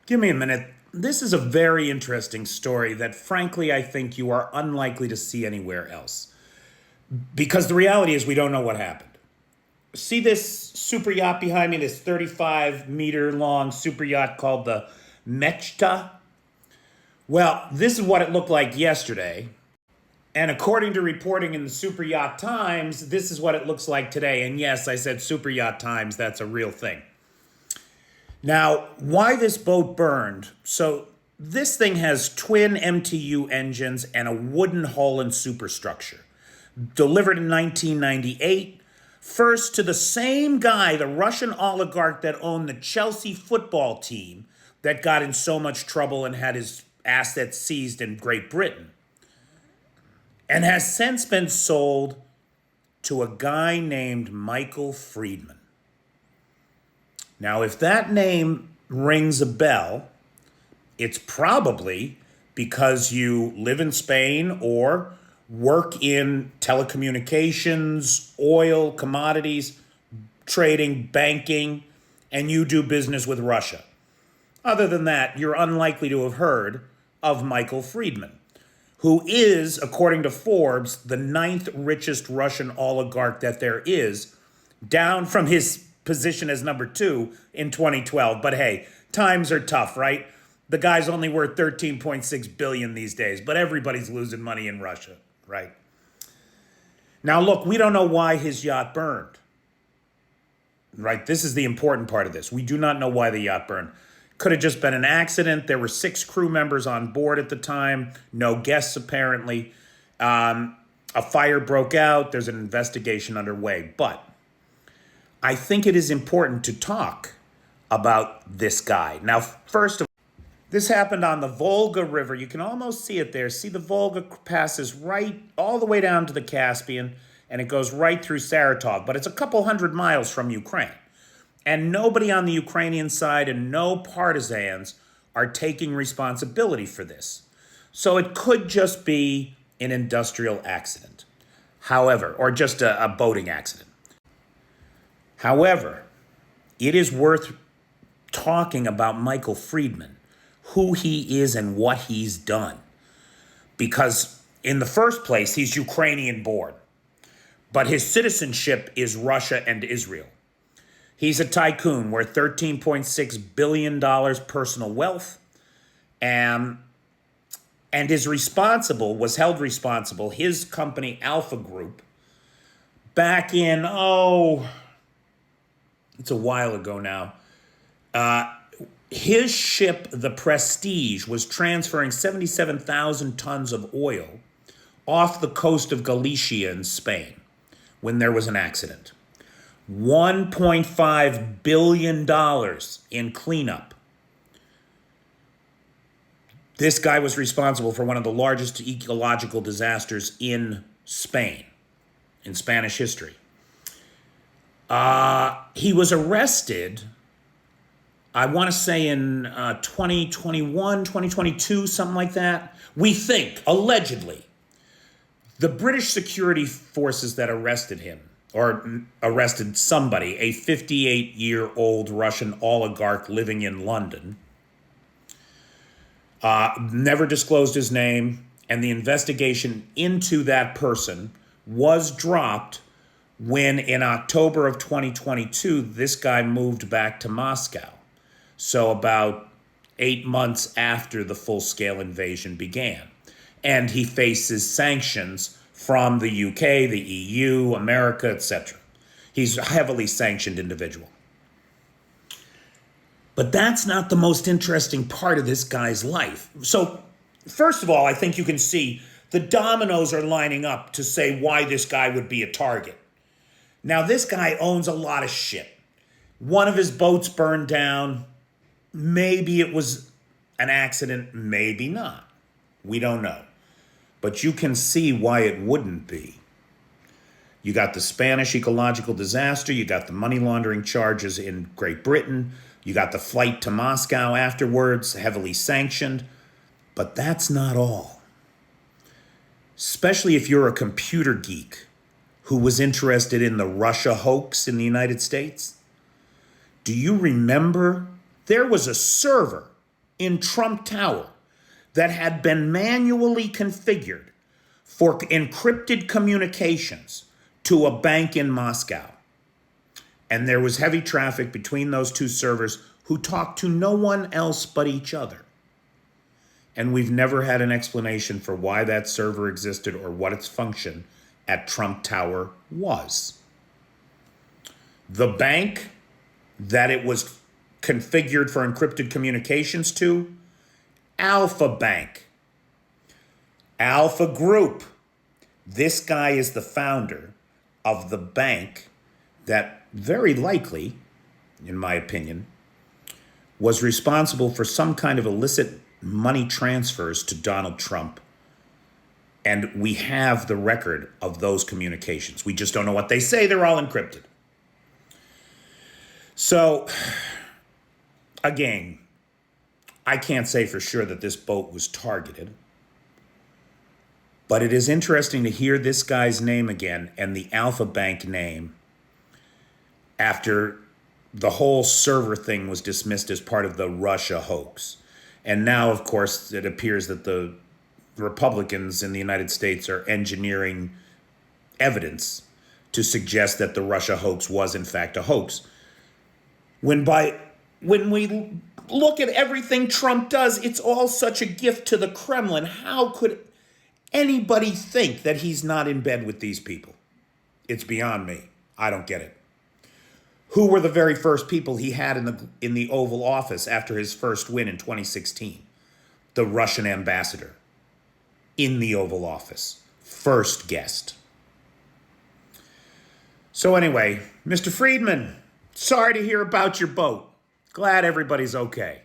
Give me a minute. This is a very interesting story that, frankly, I think you are unlikely to see anywhere else. Because the reality is, we don't know what happened. See this super yacht behind me, this 35-meter long super yacht called the Mechta? Well, this is what it looked like yesterday. And according to reporting in the Super Yacht Times, this is what it looks like today. And yes, I said Super Yacht Times, that's a real thing. Now, why this boat burned? So this thing has twin MTU engines and a wooden hull and superstructure. Delivered in 1998, first to the same guy, the Russian oligarch that owned the Chelsea football team that got in so much trouble and had his assets seized in Great Britain, and has since been sold to a guy named Michael Friedman. Now, if that name rings a bell, it's probably because you live in Spain or work in telecommunications, oil, commodities, trading, banking, and you do business with Russia. Other than that, you're unlikely to have heard of Michael Friedman, who is, according to Forbes, the 9th richest Russian oligarch that there is, down from his position as number 2 in 2012. But hey, times are tough, right? The guy's only worth 13.6 billion these days, but everybody's losing money in Russia, right? Now look, we don't know why his yacht burned, right? This is the important part of this. We do not know why the yacht burned. Could have just been an accident. There were 6 crew members on board at the time, no guests apparently. A fire broke out. There's an investigation underway. But I think it is important to talk about this guy. Now, first of all, this happened on the Volga River. You can almost see it there. See, the Volga passes right all the way down to the Caspian, and it goes right through Saratov. But it's a couple hundred miles from Ukraine. And nobody on the Ukrainian side and no partisans are taking responsibility for this. So it could just be an industrial accident. However, or just a boating accident. However, it is worth talking about Michael Friedman, who he is and what he's done. Because in the first place, he's Ukrainian born, but his citizenship is Russia and Israel. He's a tycoon worth $13.6 billion personal wealth, and was held responsible, his company Alpha Group, back in, it's a while ago now. His ship, the Prestige, was transferring 77,000 tons of oil off the coast of Galicia in Spain when there was an accident. $1.5 billion in cleanup. This guy was responsible for one of the largest ecological disasters in Spain, in Spanish history. He was arrested, I want to say in 2021, 2022, something like that. We think, allegedly, the British security forces that arrested him, or arrested somebody, a 58-year-old Russian oligarch living in London, never disclosed his name, and the investigation into that person was dropped when in October of 2022, this guy moved back to Moscow. So about 8 months after the full-scale invasion began. And he faces sanctions from the UK, the EU, America, etc. He's a heavily sanctioned individual. But that's not the most interesting part of this guy's life. So, first of all, I think you can see the dominoes are lining up to say why this guy would be a target. Now, this guy owns a lot of shit. One of his boats burned down. Maybe it was an accident, maybe not. We don't know. But you can see why it wouldn't be. You got the Spanish ecological disaster, you got the money laundering charges in Great Britain, you got the flight to Moscow afterwards, heavily sanctioned. But that's not all. Especially if you're a computer geek who was interested in the Russia hoax in the United States. Do you remember there was a server in Trump Tower that had been manually configured for encrypted communications to a bank in Moscow. And there was heavy traffic between those two servers who talked to no one else but each other. And we've never had an explanation for why that server existed or what its function at Trump Tower was. The bank that it was configured for encrypted communications to, Alpha Bank. Alpha Group. This guy is the founder of the bank that very likely, in my opinion, was responsible for some kind of illicit money transfers to Donald Trump. And we have the record of those communications. We just don't know what they say. They're all encrypted. So, again, I can't say for sure that this boat was targeted. But it is interesting to hear this guy's name again and the Alpha Bank name after the whole server thing was dismissed as part of the Russia hoax. And now, of course, it appears that the Republicans in the United States are engineering evidence to suggest that the Russia hoax was, in fact, a hoax. When we look at everything Trump does, it's all such a gift to the Kremlin. How could anybody think that he's not in bed with these people? It's beyond me. I don't get it. Who were the very first people he had in the Oval Office after his first win in 2016? The Russian ambassador in the Oval Office. First guest. So anyway, Mr. Friedman, sorry to hear about your boat. Glad everybody's okay.